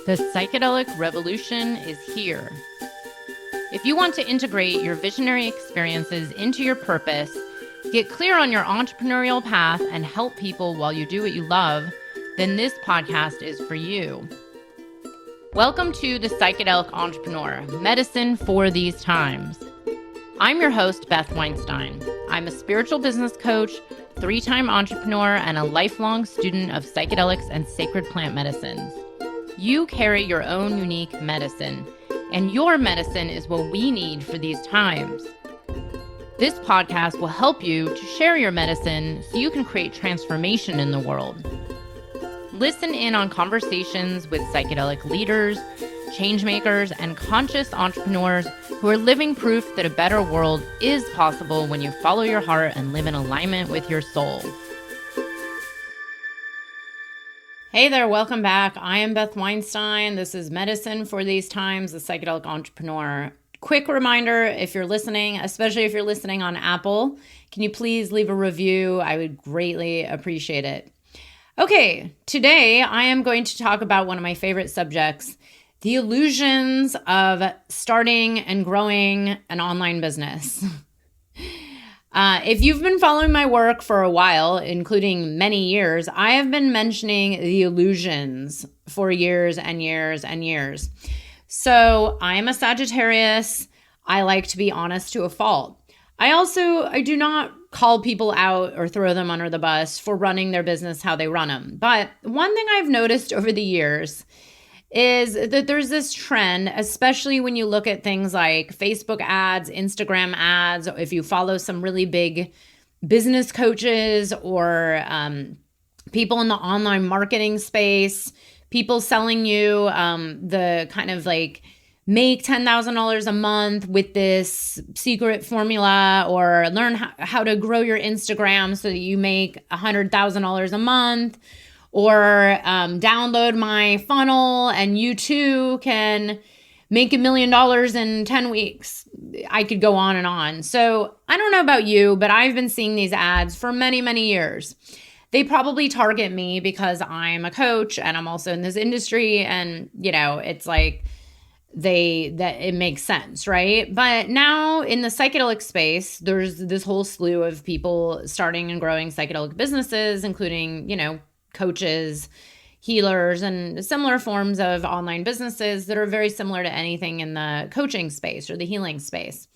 The psychedelic revolution is here. If you want to integrate your visionary experiences into your purpose, get clear on your entrepreneurial path, and help people while you do what you love, then this podcast is for you. Welcome to The Psychedelic Entrepreneur, Medicine for These Times. I'm your host, Beth Weinstein. I'm a spiritual business coach, 3-time entrepreneur, and a lifelong student of psychedelics and sacred plant medicines. You carry your own unique medicine, and your medicine is what we need for these times. This podcast will help you to share your medicine so you can create transformation in the world. Listen in on conversations with psychedelic leaders, changemakers, and conscious entrepreneurs who are living proof that a better world is possible when you follow your heart and live in alignment with your soul. Hey there, welcome back. I am Beth Weinstein. This is Medicine for These Times, the Psychedelic Entrepreneur. Quick reminder, if you're listening, especially if you're listening on Apple, can you please leave a review? I would greatly appreciate it. Okay, today I am going to talk about one of my favorite subjects, the illusions of starting and growing an online business. If you've been following my work for a while, including many years, I have been mentioning the illusions for years and years and years. So I'm a Sagittarius. I like to be honest to a fault. I do not call people out or throw them under the bus for running their business how they run them. But one thing I've noticed over the years is that there's this trend, especially when you look at things like Facebook ads, Instagram ads, if you follow some really big business coaches or people in the online marketing space, people selling you the kind of like make $10,000 a month with this secret formula, or learn how to grow your Instagram so that you make $100,000 a month, or download my funnel and you too can make $1 million in 10 weeks. I could go on and on. So I don't know about you, but I've been seeing these ads for many, many years. They probably target me because I'm a coach and I'm also in this industry, and it's like it makes sense, right? But now in the psychedelic space, there's this whole slew of people starting and growing psychedelic businesses, including, coaches, healers, and similar forms of online businesses that are very similar to anything in the coaching space or the healing space.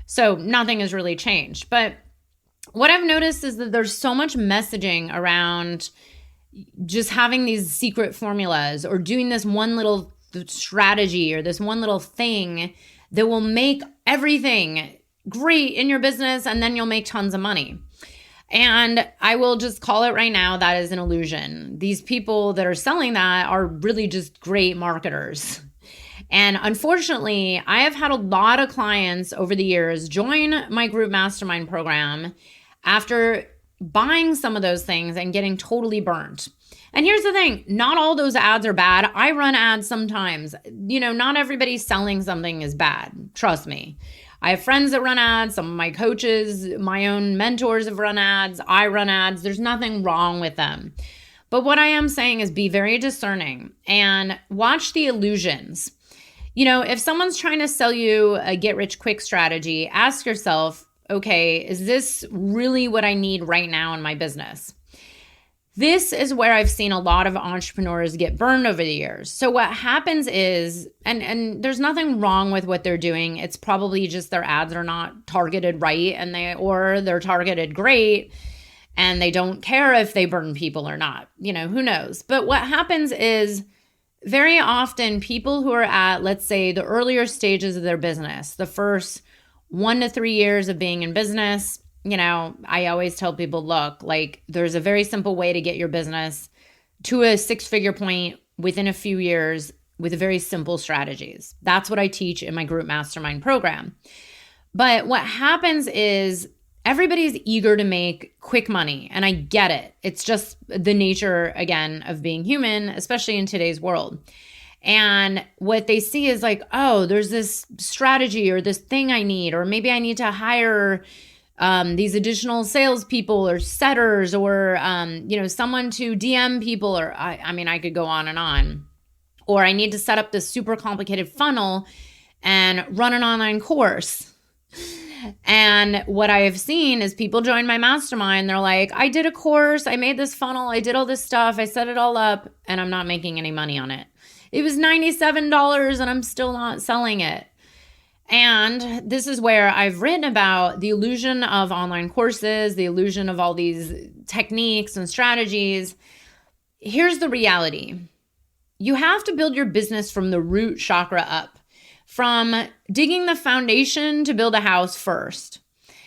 So nothing has really changed. But what I've noticed is that there's so much messaging around just having these secret formulas or doing this one little strategy or this one little thing that will make everything great in your business, and then you'll make tons of money. And I will just call it right now, that is an illusion. These people that are selling that are really just great marketers. And unfortunately, I have had a lot of clients over the years join my group mastermind program after buying some of those things and getting totally burnt. And here's the thing, not all those ads are bad. I run ads sometimes. Not everybody selling something is bad. Trust me. I have friends that run ads. Some of my coaches, my own mentors have run ads. I run ads. There's nothing wrong with them. But what I am saying is be very discerning and watch the illusions. If someone's trying to sell you a get-rich-quick strategy, ask yourself, okay, is this really what I need right now in my business? This is where I've seen a lot of entrepreneurs get burned over the years. So what happens is, and there's nothing wrong with what they're doing. It's probably just their ads are not targeted right, or they're targeted great and they don't care if they burn people or not. Who knows? But what happens is very often people who are at, let's say, the earlier stages of their business, the first 1 to 3 years of being in business, I always tell people, look, there's a very simple way to get your business to a 6-figure point within a few years with very simple strategies. That's what I teach in my group mastermind program. But what happens is everybody's eager to make quick money, and I get it. It's just the nature, again, of being human, especially in today's world. And what they see is there's this strategy or this thing I need, or maybe I need to hire these additional salespeople or setters or, someone to DM people, or I could go on and on. or I need to set up this super complicated funnel and run an online course. And what I have seen is people join my mastermind. They're like, I did a course, I made this funnel, I did all this stuff, I set it all up, and I'm not making any money on it. It was $97 and I'm still not selling it. And this is where I've written about the illusion of online courses, the illusion of all these techniques and strategies. Here's the reality. You have to build your business from the root chakra up, from digging the foundation to build a house first.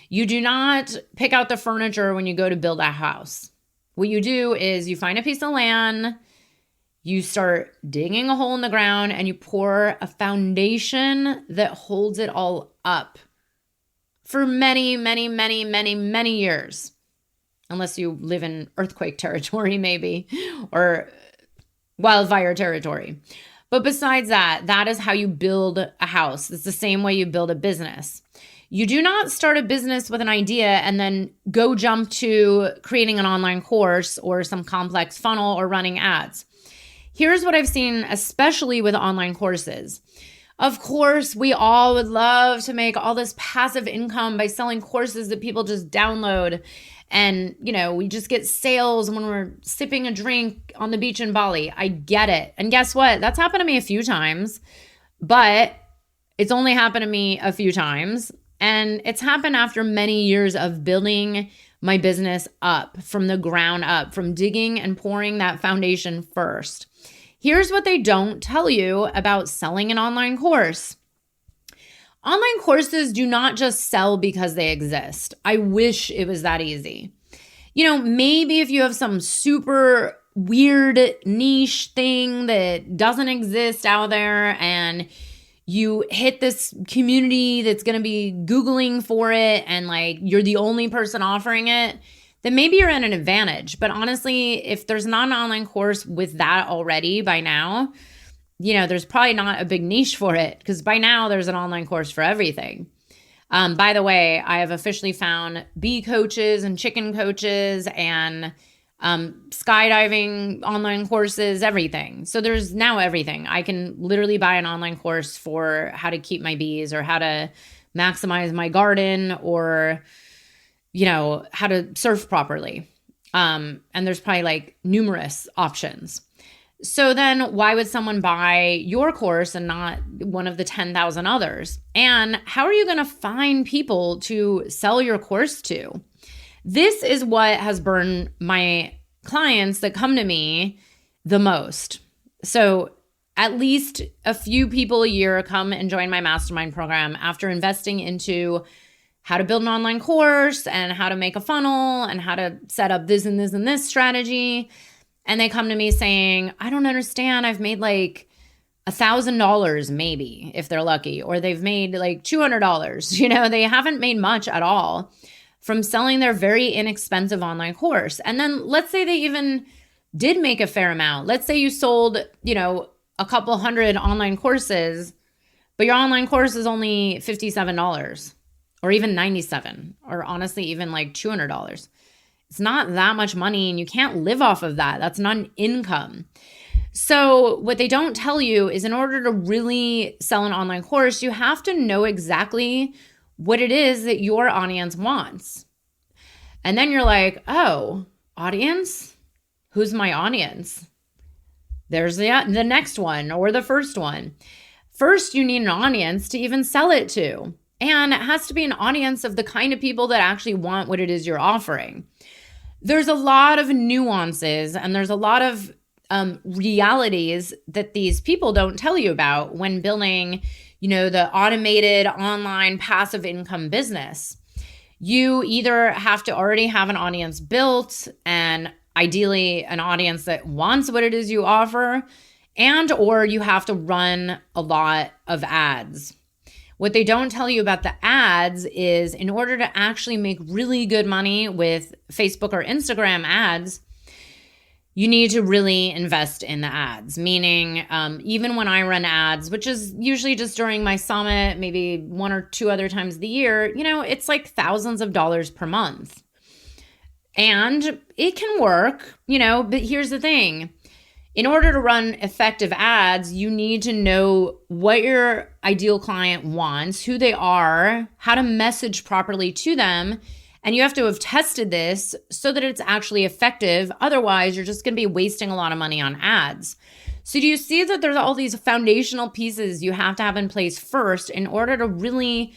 You do not pick out the furniture when you go to build a house. What you do is you find a piece of land, you start digging a hole in the ground, and you pour a foundation that holds it all up for many, many, many, many, many years. Unless you live in earthquake territory, maybe, or wildfire territory. But besides that, that is how you build a house. It's the same way you build a business. You do not start a business with an idea and then go jump to creating an online course or some complex funnel or running ads. Here's what I've seen, especially with online courses. Of course, we all would love to make all this passive income by selling courses that people just download. And, we just get sales when we're sipping a drink on the beach in Bali. I get it. And guess what? That's happened to me a few times, but it's only happened to me a few times. And it's happened after many years of building my business up from the ground up, from digging and pouring that foundation first. Here's what they don't tell you about selling an online course. Online courses do not just sell because they exist. I wish it was that easy. Maybe if you have some super weird niche thing that doesn't exist out there and you hit this community that's going to be Googling for it and you're the only person offering it, then maybe you're at an advantage. But honestly, if there's not an online course with that already by now, there's probably not a big niche for it because by now there's an online course for everything. By the way, I have officially found bee coaches and chicken coaches and skydiving online courses, everything. So there's now everything. I can literally buy an online course for how to keep my bees or how to maximize my garden or, how to surf properly. And there's probably numerous options. So then why would someone buy your course and not one of the 10,000 others? And how are you going to find people to sell your course to? This is what has burned my clients that come to me the most. So at least a few people a year come and join my mastermind program after investing into how to build an online course and how to make a funnel and how to set up this and this and this strategy. And they come to me saying, I don't understand. I've made $1,000 maybe if they're lucky, or they've made $200. They haven't made much at all from selling their very inexpensive online course. And then let's say they even did make a fair amount. Let's say you sold, a couple hundred online courses, but your online course is only $57 or even $97 or honestly even $200. It's not that much money and you can't live off of that. That's not an income. So what they don't tell you is in order to really sell an online course, you have to know exactly what it is that your audience wants. And then you're like, oh, audience? Who's my audience? There's the next one or the first one. First, you need an audience to even sell it to. And it has to be an audience of the kind of people that actually want what it is you're offering. There's a lot of nuances and there's a lot of realities that these people don't tell you about when building, the automated online passive income business. You either have to already have an audience built and ideally an audience that wants what it is you offer, and or you have to run a lot of ads. What they don't tell you about the ads is in order to actually make really good money with Facebook or Instagram ads, you need to really invest in the ads. Meaning, even when I run ads, which is usually just during my summit, maybe one or two other times of the year, it's thousands of dollars per month. And it can work, but here's the thing. In order to run effective ads, you need to know what your ideal client wants, who they are, how to message properly to them. And you have to have tested this so that it's actually effective. Otherwise, you're just going to be wasting a lot of money on ads. So do you see that there's all these foundational pieces you have to have in place first in order to really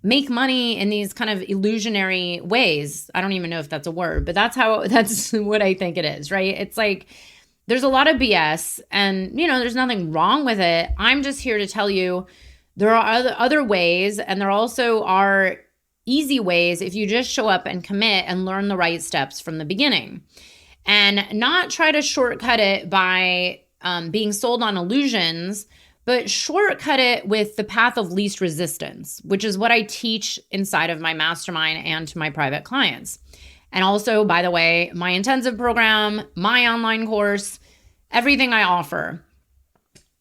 make money in these kind of illusionary ways? I don't even know if that's a word, but that's what I think it is, right? It's like there's a lot of BS and, there's nothing wrong with it. I'm just here to tell you there are other ways, and there also are easy ways if you just show up and commit and learn the right steps from the beginning and not try to shortcut it by being sold on illusions, but shortcut it with the path of least resistance, which is what I teach inside of my mastermind and to my private clients. And also, by the way, my intensive program, my online course, everything I offer,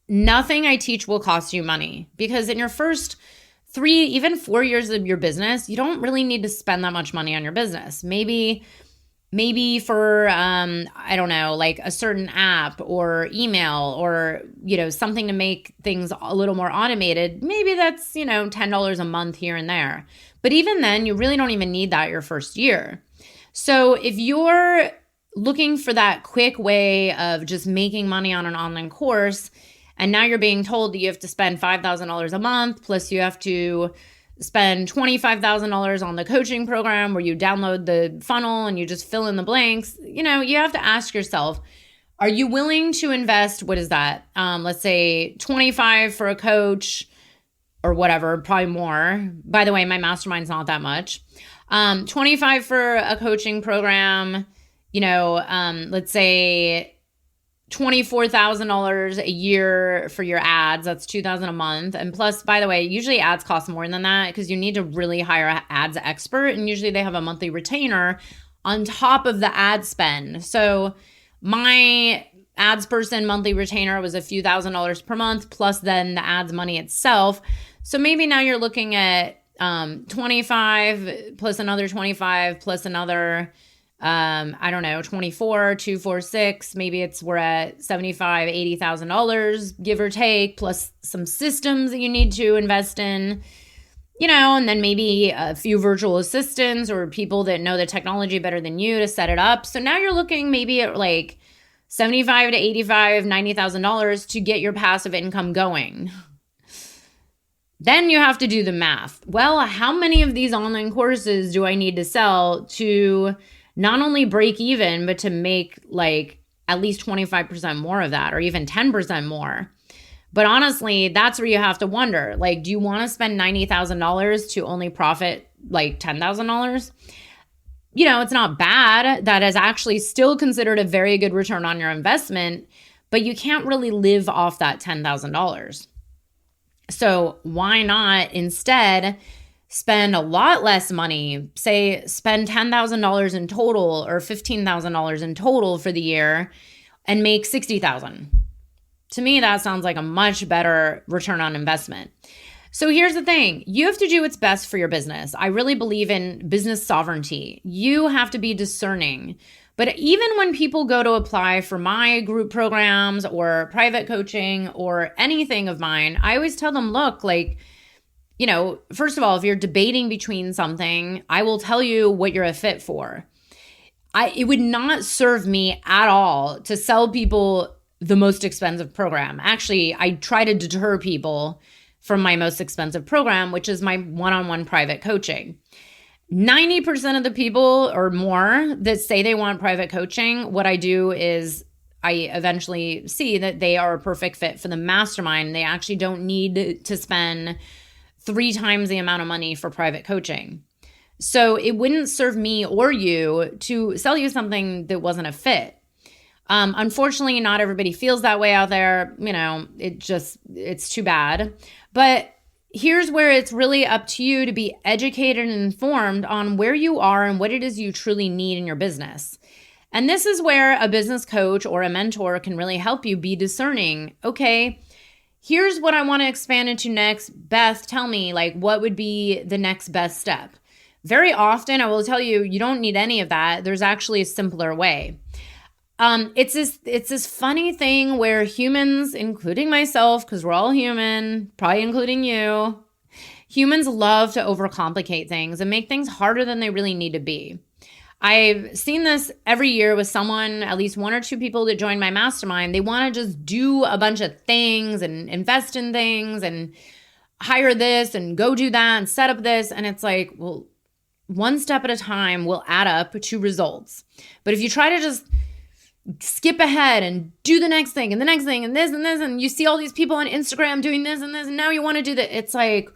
nothing I teach will cost you money, because in your first 3, even 4 years of your business, you don't really need to spend that much money on your business. Maybe for, I don't know, like a certain app or email or, something to make things a little more automated. Maybe that's, $10 a month here and there. But even then, you really don't even need that your first year. So if you're looking for that quick way of just making money on an online course, and now you're being told that you have to spend $5,000 a month, plus you have to spend $25,000 on the coaching program where you download the funnel and you just fill in the blanks, you have to ask yourself, are you willing to invest, what is that? Let's say 25 for a coach or whatever, probably more. By the way, my mastermind's not that much. 25 for a coaching program, let's say $24,000 a year for your ads. That's $2,000 a month. And plus, by the way, usually ads cost more than that because you need to really hire an ads expert. And usually they have a monthly retainer on top of the ad spend. So my ads person monthly retainer was a few $1,000s per month, plus then the ads money itself. So maybe now you're looking at 25 plus another 25 plus another 24, 246, maybe we're at $75,000, $80,000, give or take, plus some systems that you need to invest in, and then maybe a few virtual assistants or people that know the technology better than you to set it up. So now you're looking maybe at like $75,000 to $85,000, $90,000 to get your passive income going. Then you have to do the math. Well, how many of these online courses do I need to sell to not only break even, but to make like at least 25% more of that, or even 10% more? But honestly, that's where you have to wonder, like, do you want to spend $90,000 to only profit like $10,000? It's not bad. That is actually still considered a very good return on your investment, but you can't really live off that $10,000. So why not instead spend a lot less money, say spend $10,000 in total or $15,000 in total for the year and make $60,000. To me, that sounds like a much better return on investment. So here's the thing. You have to do what's best for your business. I really believe in business sovereignty. You have to be discerning. But even when people go to apply for my group programs or private coaching or anything of mine, I always tell them, look, like, first of all, if you're debating between something, I will tell you what you're a fit for. It would not serve me at all to sell people the most expensive program. Actually, I try to deter people from my most expensive program, which is my one-on-one private coaching. 90% of the people or more that say they want private coaching, what I do is I eventually see that they are a perfect fit for the mastermind. They actually don't need to spend 3 times the amount of money for private coaching. So it wouldn't serve me or you to sell you something that wasn't a fit. Unfortunately, not everybody feels that way out there. It's too bad. But here's where it's really up to you to be educated and informed on where you are and what it is you truly need in your business. And this is where a business coach or a mentor can really help you be discerning. Okay, here's what I want to expand into next. Beth, tell me, like, what would be the next best step? Very often, I will tell you, you don't need any of that. There's actually a simpler way. It's this funny thing where humans, including myself, because we're all human, probably including you, humans love to overcomplicate things and make things harder than they really need to be. I've seen this every year with someone, at least one or two people that join my mastermind. They want to just do a bunch of things and invest in things and hire this and go do that and set up this. And it's like, well, one step at a time will add up to results. But if you try to just skip ahead and do the next thing and the next thing and this, and you see all these people on Instagram doing this and this, and now you want to do that. It's like,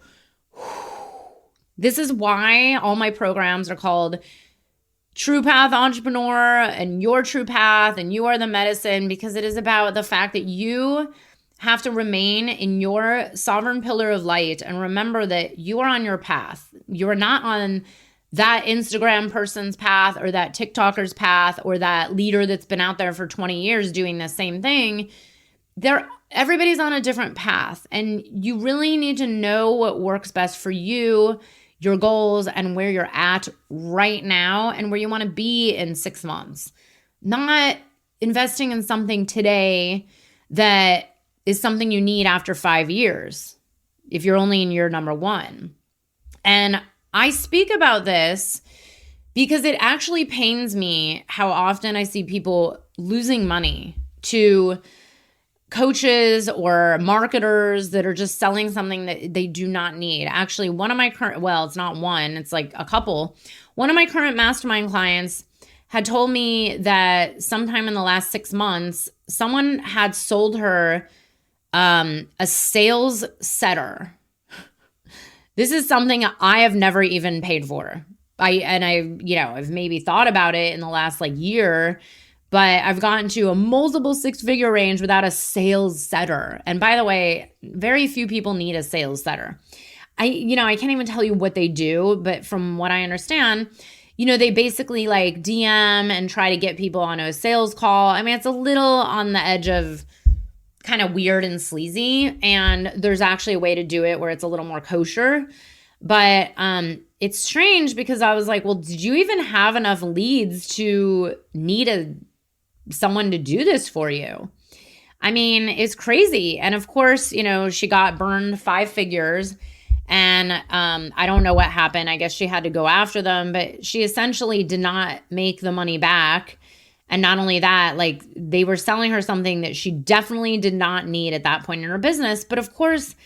this is why all my programs are called True Path Entrepreneur and Your True Path and You Are the Medicine, because it is about the fact that you have to remain in your sovereign pillar of light and remember that you are on your path. You are not on that Instagram person's path or that TikToker's path or that leader that's been out there for 20 years doing the same thing. Everybody's on a different path, and you really need to know what works best for you, your goals, and where you're at right now and where you want to be in 6 months. Not investing in something today that is something you need after 5 years if you're only in year number 1. And I speak about this because it actually pains me how often I see people losing money to coaches or marketers that are just selling something that they do not need. Actually, one of my current, well, it's not one, it's like a couple. One of my current mastermind clients had told me that sometime in the last 6 months, someone had sold her a sales setter. This is something I have never even paid for. I've maybe thought about it in the last year, but I've gotten to a multiple 6-figure range without a sales setter. And by the way, very few people need a sales setter. I can't even tell you what they do, but from what I understand, they basically DM and try to get people on a sales call. I mean, it's a little on the edge of kind of weird and sleazy, and there's actually a way to do it where it's a little more kosher. But it's strange because I was like, well, did you even have enough leads to need someone to do this for you? I mean, it's crazy. And of course, she got burned 5 figures, and I don't know what happened. I guess she had to go after them, but she essentially did not make the money back. And not only that, they were selling her something that she definitely did not need at that point in her business. But of course,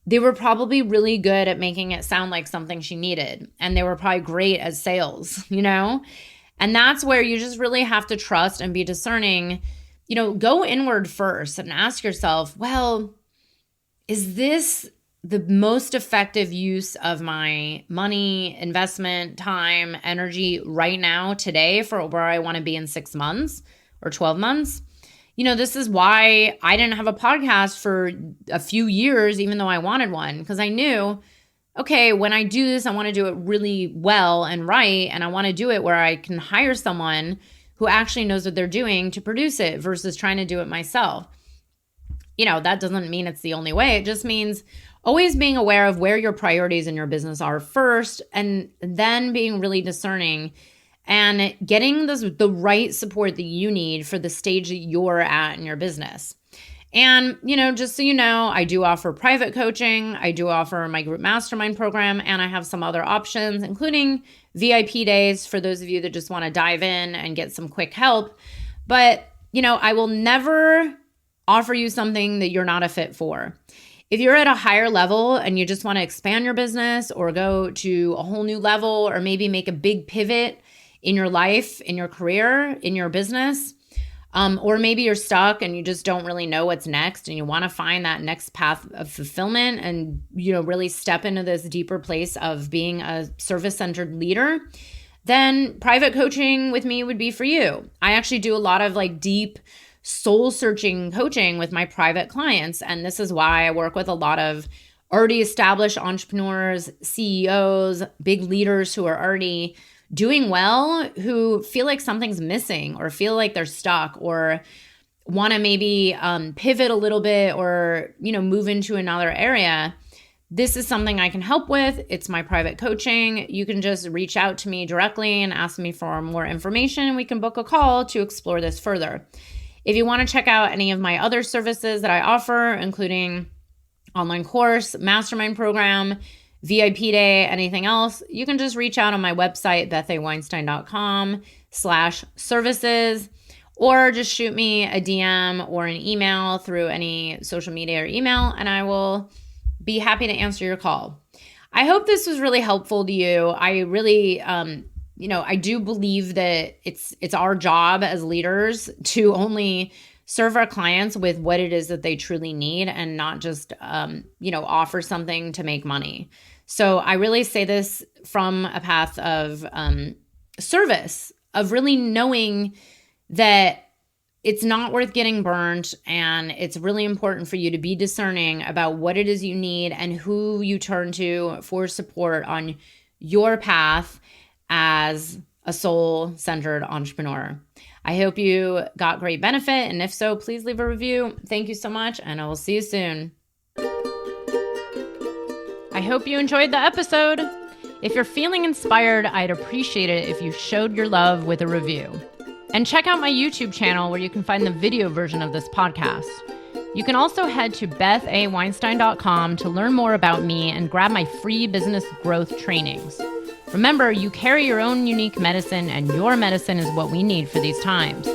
they were probably really good at making it sound like something she needed. And they were probably great at sales, And that's where you just really have to trust and be discerning. Go inward first and ask yourself, well, is this the most effective use of my money, investment, time, energy right now, today, for where I want to be in 6 months or 12 months? This is why I didn't have a podcast for a few years, even though I wanted one, because I knew, okay, when I do this, I want to do it really well and right. And I want to do it where I can hire someone who actually knows what they're doing to produce it versus trying to do it myself. That doesn't mean it's the only way. It just means always being aware of where your priorities in your business are first, and then being really discerning and getting the right support that you need for the stage that you're at in your business. And, just so you know, I do offer private coaching. I do offer my group mastermind program, and I have some other options, including VIP days for those of you that just want to dive in and get some quick help. But, I will never offer you something that you're not a fit for. If you're at a higher level and you just want to expand your business or go to a whole new level, or maybe make a big pivot in your life, in your career, in your business, or maybe you're stuck and you just don't really know what's next and you want to find that next path of fulfillment and, really step into this deeper place of being a service-centered leader, then private coaching with me would be for you. I actually do a lot of deep soul-searching coaching with my private clients. And this is why I work with a lot of already established entrepreneurs, CEOs, big leaders who are already doing well, who feel like something's missing or feel like they're stuck or want to maybe pivot a little bit or, move into another area. this is something I can help with. It's my private coaching. You can just reach out to me directly and ask me for more information. We can book a call to explore this further. If you want to check out any of my other services that I offer, including online course, mastermind program, VIP day, anything else, you can just reach out on my website, bethaweinstein.com/services, or just shoot me a DM or an email through any social media or email, and I will be happy to answer your call. I hope this was really helpful to you. I really, I do believe that it's our job as leaders to only serve our clients with what it is that they truly need and not just, offer something to make money. So I really say this from a path of service, of really knowing that it's not worth getting burned, and it's really important for you to be discerning about what it is you need and who you turn to for support on your path as a soul-centered entrepreneur. I hope you got great benefit, and if so, please leave a review. Thank you so much, and I will see you soon. I hope you enjoyed the episode. If you're feeling inspired, I'd appreciate it if you showed your love with a review. And check out my YouTube channel where you can find the video version of this podcast. You can also head to bethaweinstein.com to learn more about me and grab my free business growth trainings. Remember, you carry your own unique medicine, and your medicine is what we need for these times.